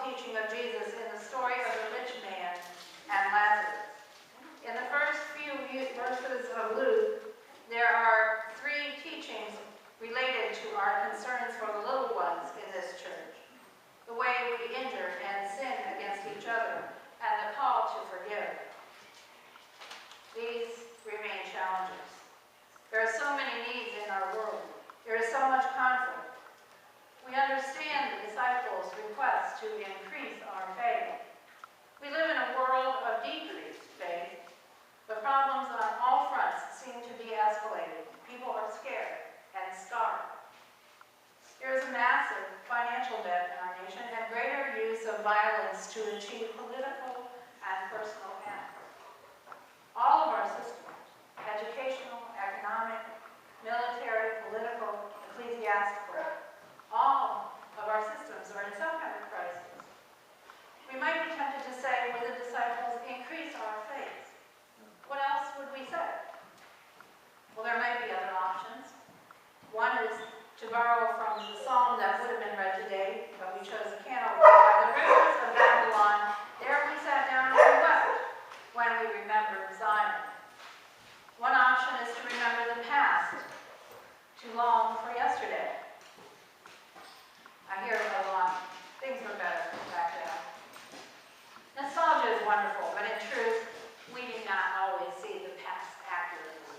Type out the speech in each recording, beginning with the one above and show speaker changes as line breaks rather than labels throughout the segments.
teaching of Jesus in the story of the rich man and Lazarus. In the first few verses of Luke, there are three teachings related to our concerns for the little ones in this church. The way we injure and sin against each other, and the call to forgive. These remain challenges. There are so many needs in our world. There is so much conflict. We understand the disciples' request to increase our faith. We live in a world of decreased faith. The problems on all fronts seem to be escalating. People are scared and scarred. There is a massive financial debt in our nation and greater use of violence to achieve political and personal ends. All of our systems, educational, economic, military, political, ecclesiastical, all of our systems are in some kind of crisis. We might be tempted to say with the disciples, increase our faith. What else would we say? Well, there might be other options. One is to borrow from the psalm that would have been read today, but we chose a candle. By the rivers of Babylon, there we sat down and we wept when we remembered Zion. One option is to remember the past, to long for yesterday. I hear a lot, things were better back then. Nostalgia is wonderful, but in truth, we do not always see the past accurately.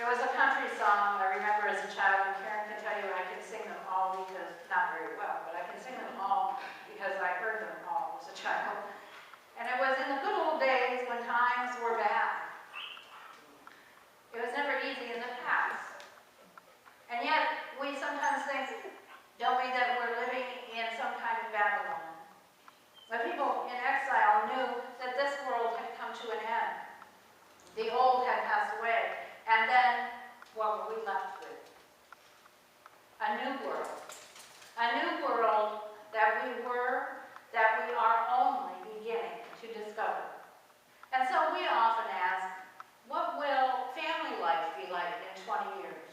There was a country song I remember as a child, and Karen can tell you I can sing them all because, not very well, but I can sing them all because I heard them all as a child. And it was in the good old days when times were bad. It was never easy in the past. And yet, we sometimes think, don't we, that we're living in some kind of Babylon. The people in exile knew that this world had come to an end. The old had passed away. And then, what were we left with? A new world. A new world that we are only beginning to discover. And so we often ask, what will family life be like in 20 years?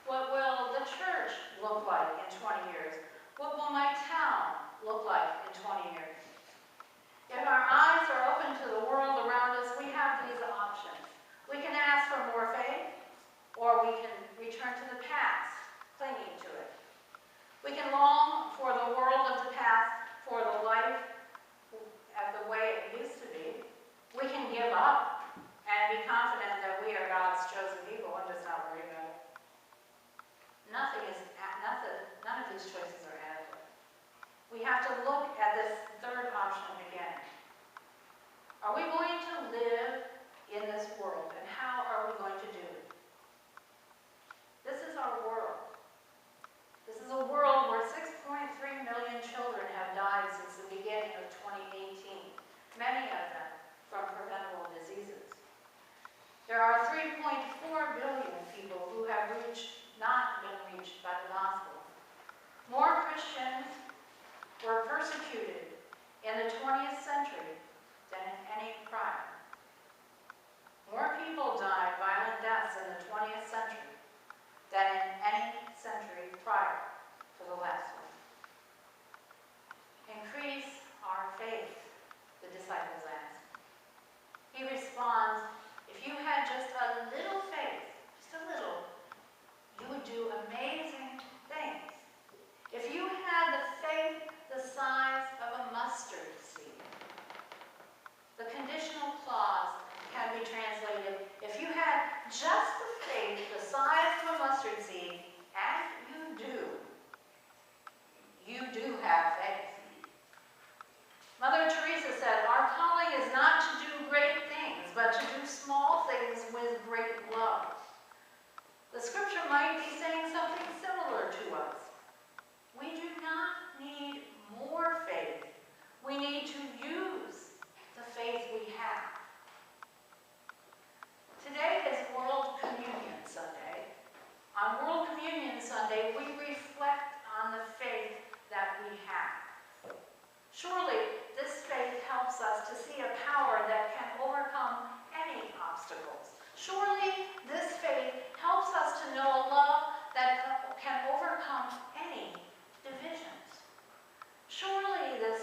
What will the church look like in 20 years? What will my town look like in 20 years? If our eyes are open to the world around us, we have these options. We can ask for more faith, or we can return to the past, clinging to it. We can long for the world of the past, for the life of the way it used to be. We can give up and be confident that we are God's chosen people and just not worry about it. None of these choices are adequate. We have to look at this third option again. Are we going to live in this world, and how are we going to do it? This is our world. This is a world where 6.3 million children have died since the beginning of 2018, many of them from preventable diseases. There are 3.4 billion people who have not been reached by the gospel. More Christians were persecuted in the 20th century than in any prior. More people died violent deaths in the 20th century than in any century prior to the last one. Increase our faith, the disciples ask. He responds, if you had just a little faith, just a little, you would do amazing things. If you had the faith the size of a mustard seed. The conditional clause can be translated, if you had just the faith the size of a mustard seed, and you do have faith. Mother Teresa said, our calling is not to do great things, but to do small things with great love. The scripture might be saying something similar to us. We do not need more faith. We need to use the faith we have. Today is World Communion Sunday. On World Communion Sunday, we reflect on the faith that we have. Surely, this faith helps us to see a power that can overcome any obstacles. Surely, this faith helps us to know a love that can overcome any divisions. Surely, this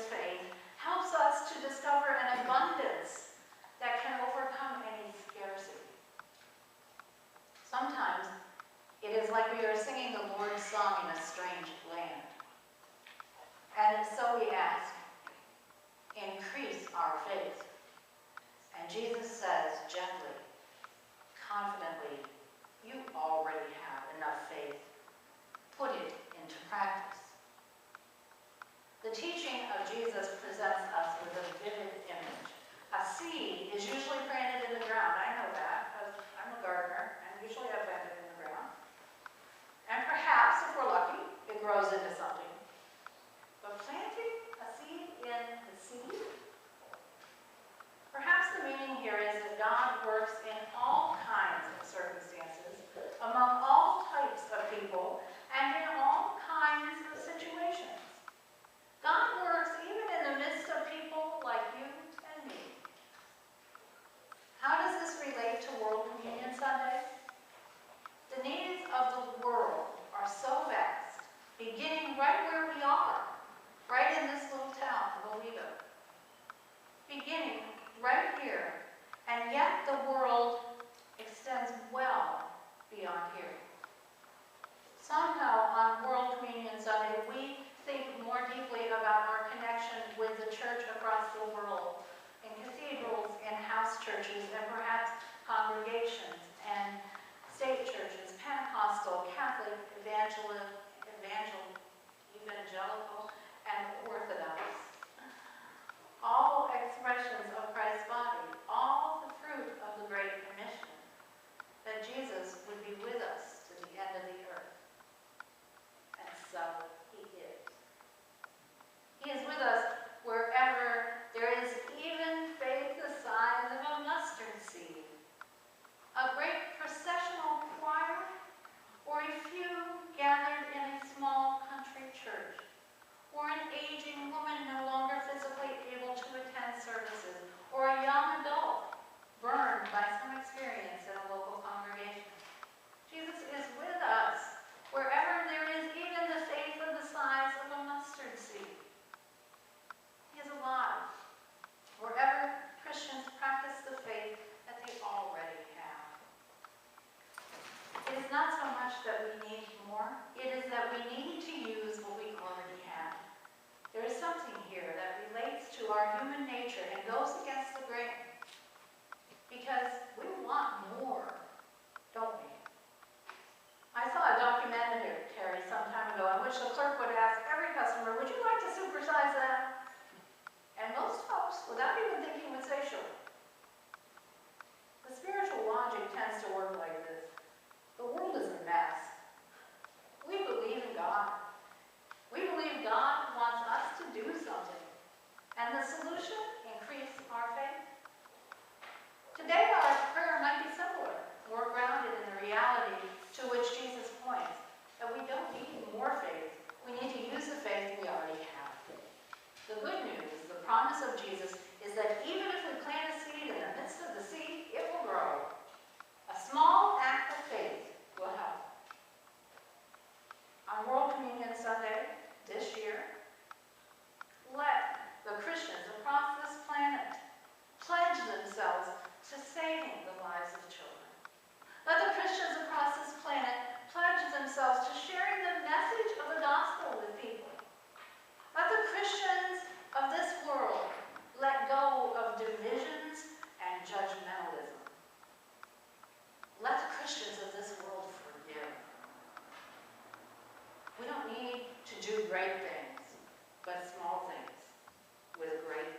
sung in a strange land. And so we ask, increase our faith. And Jesus says gently, confidently, you already have enough faith. Put it into practice. The teaching of Jesus presents us with a vivid image. A seed is usually planted in the ground. I know that, because I'm a gardener, and usually I plant it in the ground. And perhaps, if we're lucky, it grows into something. But planting a seed in the seed? Perhaps the meaning here is that God works in all kinds of circumstances, among all types of people, and in all kinds of situations. God works even in the midst of people like you and me. How does this relate to World Communion Sunday? The needs of the world are so vast, beginning right where we are, right in this little town of Owego. Beginning right here, and yet the world extends well beyond here. Somehow on World Communion Sunday, we think more deeply about our connection with the church across the world, in cathedrals and house churches, and perhaps congregations and state churches, Pentecostal, Catholic, evangelical, and Orthodox. All expressions of Christ's body, all the fruit of the Great Commission, that Jesus would be with us to the end of the earth. And so he is. He is with us wherever there is even faith the size of a mustard seed, a great processional choir, or a few gathered in a small country church, or an aging woman no longer physically able to attend services, or a young adult burned by some experience in a local congregation. Jesus is with us wherever there is even the faith of the size of a mustard seed. He is alive wherever Christians practice the faith that they already have. It is not so much that we need more, it is that we need to use what we already have. There is something here that relates to our human nature and goes against the grain. Because we want more, don't we? I saw a documentary some time ago in which the clerk would ask every customer, would you like to supersize that? And most folks, without even thinking, would say sure. The spiritual logic tends to work like this. The world is a mess. We believe in God. We believe God wants us to do something. And the solution? Increase our faith. Today our prayer might be simpler, more grounded in the reality to which Jesus points, that we don't need more faith. We need to use the faith we already have. The good news, the promise of Jesus, is that even if we plant a seed in the midst of the sea, it will grow. A small act of faith will help. On World Communion Sunday this year, let the Christians across this planet pledge themselves to saving the lives of children. Let the Christians across this planet pledge themselves to sharing the message of the gospel with people. Let the Christians of this world let go of divisions and judgmentalism. Let the Christians of this world forgive. We don't need to do great things, but small things with great